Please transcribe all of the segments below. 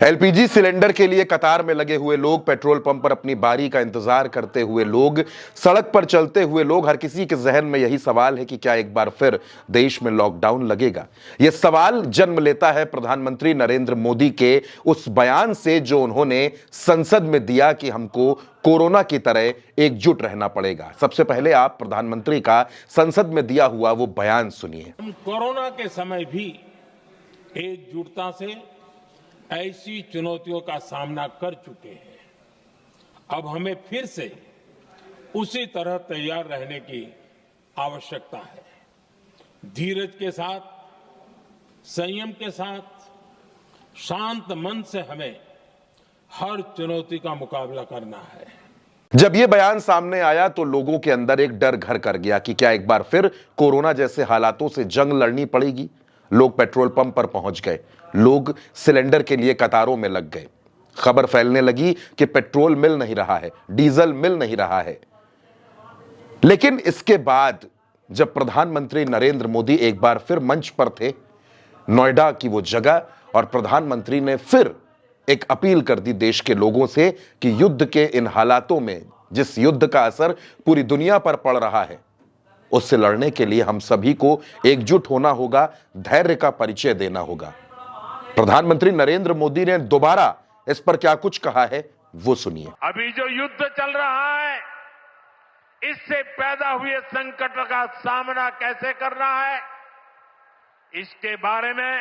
LPG cylinder के लिए कतार में लगे हुए लोग, पेट्रोल पंप पर अपनी बारी का इंतजार करते हुए लोग, सड़क पर चलते हुए लोग, हर किसी के जहन में यही सवाल है कि क्या एक बार फिर देश में लॉकडाउन लगेगा। यह सवाल जन्म लेता है प्रधानमंत्री नरेंद्र मोदी के उस बयान से जो उन्होंने संसद में दिया कि हमको कोरोना की तरह एकजुट रहना पड़ेगा। सबसे पहले आप प्रधानमंत्री का संसद में दिया हुआ वो बयान सुनिए। हम कोरोना के समय भी एकजुटता से ऐसी चुनौतियों का सामना कर चुके हैं। अब हमें फिर से उसी तरह तैयार रहने की आवश्यकता है। धीरज के साथ, संयम के साथ, शांत मन से हमें हर चुनौती का मुकाबला करना है। जब यह बयान सामने आया तो लोगों के अंदर एक डर घर कर गया कि क्या एक बार फिर कोरोना जैसे हालातों से जंग लड़नी पड़ेगी। लोग पेट्रोल पंप पर पहुंच गए, लोग सिलेंडर के लिए कतारों में लग गए। खबर फैलने लगी कि पेट्रोल मिल नहीं रहा है, डीजल मिल नहीं रहा है। लेकिन इसके बाद जब प्रधानमंत्री नरेंद्र मोदी एक बार फिर मंच पर थे, नोएडा की वो जगह, और प्रधानमंत्री ने फिर एक अपील कर दी देश के लोगों से कि युद्ध के इन हालातों में, जिस युद्ध का असर पूरी दुनिया पर पड़ रहा है, उससे लड़ने के लिए हम सभी को एकजुट होना होगा, धैर्य का परिचय देना होगा। प्रधानमंत्री नरेंद्र मोदी ने दोबारा इस पर क्या कुछ कहा है, वो सुनिए। अभी जो युद्ध चल रहा है, इससे पैदा हुए संकट का सामना कैसे करना है, इसके बारे में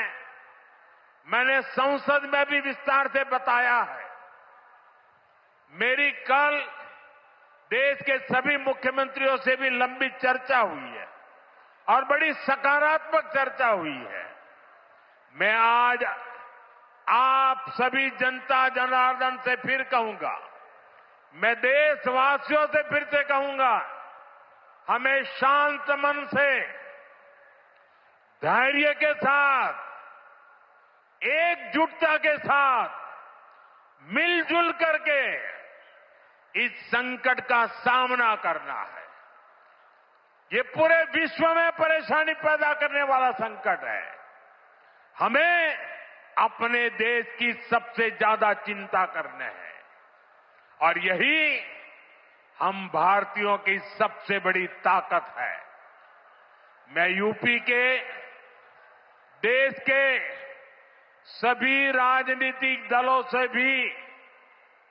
मैंने संसद में भी विस्तार से बताया है। मेरी कल देश के सभी मुख्यमंत्रियों से भी लंबी चर्चा हुई है और बड़ी सकारात्मक चर्चा हुई है। मैं आज आप सभी जनता जनार्दन से फिर कहूंगा, मैं देशवासियों से फिर से कहूंगा, हमें शांत मन से, धैर्य के साथ, एकजुटता के साथ, मिलजुल करके इस संकट का सामना करना है। ये पूरे विश्व में परेशानी पैदा करने वाला संकट है। हमें अपने देश की सबसे ज्यादा चिंता करने है और यही हम भारतीयों की सबसे बड़ी ताकत है। मैं यूपी के, देश के सभी राजनीतिक दलों से भी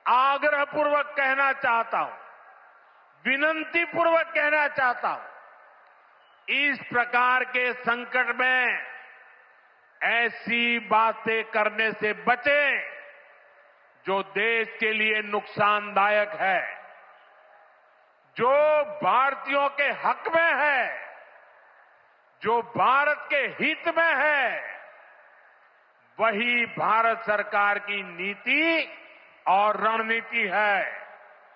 आग्रहपूर्वक कहना चाहता हूं, विनती पूर्वक कहना चाहता हूं, इस प्रकार के संकट में ऐसी बातें करने से बचें जो देश के लिए नुकसानदायक है, जो भारतीयों के हक में है, जो भारत के हित में है, वही भारत सरकार की नीति और रणनीति है।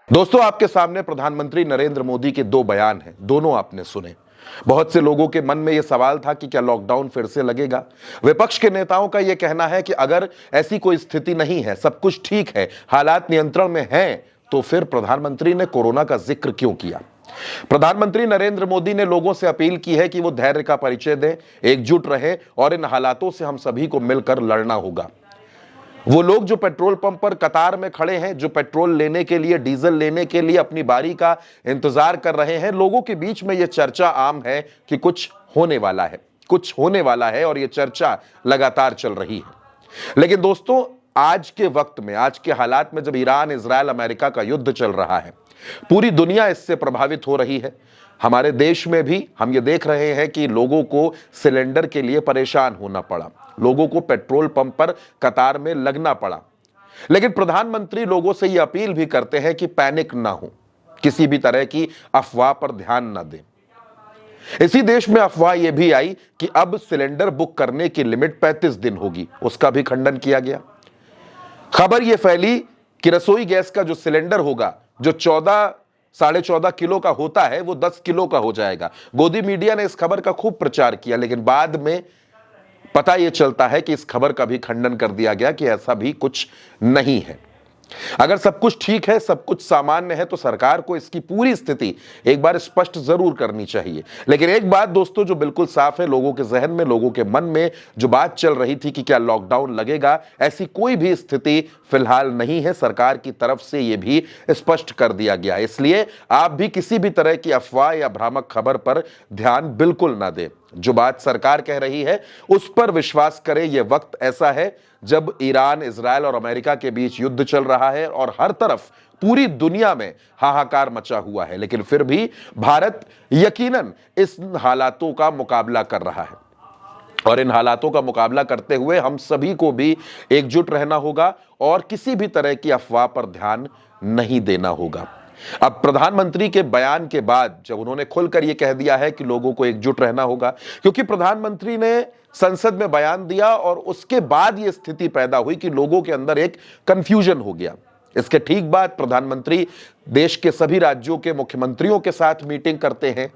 दोस्तों, आपके सामने प्रधानमंत्री नरेंद्र मोदी के दो बयान हैं, दोनों आपने सुने। बहुत से लोगों के मन में यह सवाल था कि क्या लॉकडाउन फिर से लगेगा। विपक्ष के नेताओं का यह कहना है कि अगर ऐसी कोई स्थिति नहीं है, सब कुछ ठीक है, हालात नियंत्रण में हैं, तो फिर प्रधानमंत्री ने कोरोना का जिक्र क्यों किया। प्रधानमंत्री नरेंद्र मोदी ने लोगों से अपील की है कि वो धैर्य का परिचय दें, एकजुट रहें और इन हालातों से हम सभी को मिलकर लड़ना होगा। वो लोग जो पेट्रोल पंप पर कतार में खड़े हैं, जो पेट्रोल लेने के लिए, डीजल लेने के लिए अपनी बारी का इंतजार कर रहे हैं, लोगों के बीच में यह चर्चा आम है कि कुछ होने वाला है, कुछ होने वाला है, और यह चर्चा लगातार चल रही है। लेकिन दोस्तों, आज के वक्त में, आज के हालात में, जब ईरान, इजरायल, अमेरिका का युद्ध चल रहा है, पूरी दुनिया इससे प्रभावित हो रही है। हमारे देश में भी हम ये देख रहे हैं कि लोगों को सिलेंडर के लिए परेशान होना पड़ा, लोगों को पेट्रोल पंप पर कतार में लगना पड़ा। लेकिन प्रधानमंत्री लोगों से यह अपील भी करते हैं कि पैनिक ना हो, किसी भी तरह की अफवाह पर ध्यान ना दें। इसी देश में अफवाह यह भी आई कि अब सिलेंडर बुक करने की लिमिट 35 दिन होगी, उसका भी खंडन किया गया। खबर यह फैली कि रसोई गैस का जो सिलेंडर होगा, जो 14-14.5 किलो का होता है, वो 10 किलो का हो जाएगा। गोदी मीडिया ने इस खबर का खूब प्रचार किया, लेकिन बाद में पता यह चलता है कि इस खबर का भी खंडन कर दिया गया कि ऐसा भी कुछ नहीं है। अगर सब कुछ ठीक है, सब कुछ सामान्य है, तो सरकार को इसकी पूरी स्थिति एक बार स्पष्ट जरूर करनी चाहिए। लेकिन एक बात दोस्तों जो बिल्कुल साफ है, लोगों के जहन में, लोगों के मन में जो बात चल रही थी कि क्या लॉकडाउन लगेगा, ऐसी कोई भी स्थिति फिलहाल नहीं है। सरकार की तरफ से यह भी स्पष्ट कर दिया गया। इसलिए आप भी किसी भी तरह की अफवाह या भ्रामक खबर पर ध्यान बिल्कुल ना दें। जो बात सरकार कह रही है उस पर विश्वास करें। यह वक्त ऐसा है जब ईरान, इजरायल और अमेरिका के बीच युद्ध चल रहा है और हर तरफ पूरी दुनिया में हाहाकार मचा हुआ है। लेकिन फिर भी भारत यकीनन इस हालातों का मुकाबला कर रहा है और इन हालातों का मुकाबला करते हुए हम सभी को भी एकजुट रहना होगा और किसी भी तरह की अफवाह पर ध्यान नहीं देना होगा। अब प्रधानमंत्री के बयान के बाद जब उन्होंने खुलकर यह कह दिया है कि लोगों को एकजुट रहना होगा, क्योंकि प्रधानमंत्री ने संसद में बयान दिया और उसके बाद यह स्थिति पैदा हुई कि लोगों के अंदर एक कंफ्यूजन हो गया। इसके ठीक बाद प्रधानमंत्री देश के सभी राज्यों के मुख्यमंत्रियों के साथ मीटिंग करते हैं।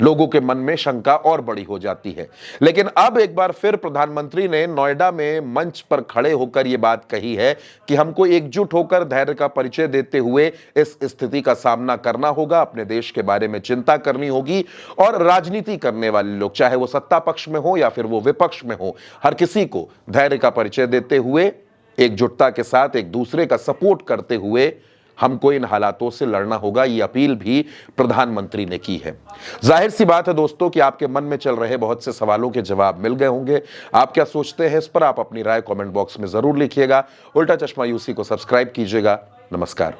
लोगों के मन में शंका और बड़ी हो जाती है। लेकिन अब एक बार फिर प्रधानमंत्री ने नोएडा में मंच पर खड़े होकर यह बात कही है कि हमको एकजुट होकर धैर्य का परिचय देते हुए इस स्थिति का सामना करना होगा, अपने देश के बारे में चिंता करनी होगी और राजनीति करने वाले लोग, चाहे वो सत्ता पक्ष में हो या फिर वो विपक्ष में हो, हर किसी को धैर्य का परिचय देते हुए, एकजुटता के साथ एक दूसरे का सपोर्ट करते हुए हमको इन हालातों से लड़ना होगा। ये अपील भी प्रधानमंत्री ने की है। जाहिर सी बात है दोस्तों कि आपके मन में चल रहे बहुत से सवालों के जवाब मिल गए होंगे। आप क्या सोचते हैं इस पर आप अपनी राय कमेंट बॉक्स में जरूर लिखिएगा। उल्टा चश्मा यूसी को सब्सक्राइब कीजिएगा। नमस्कार।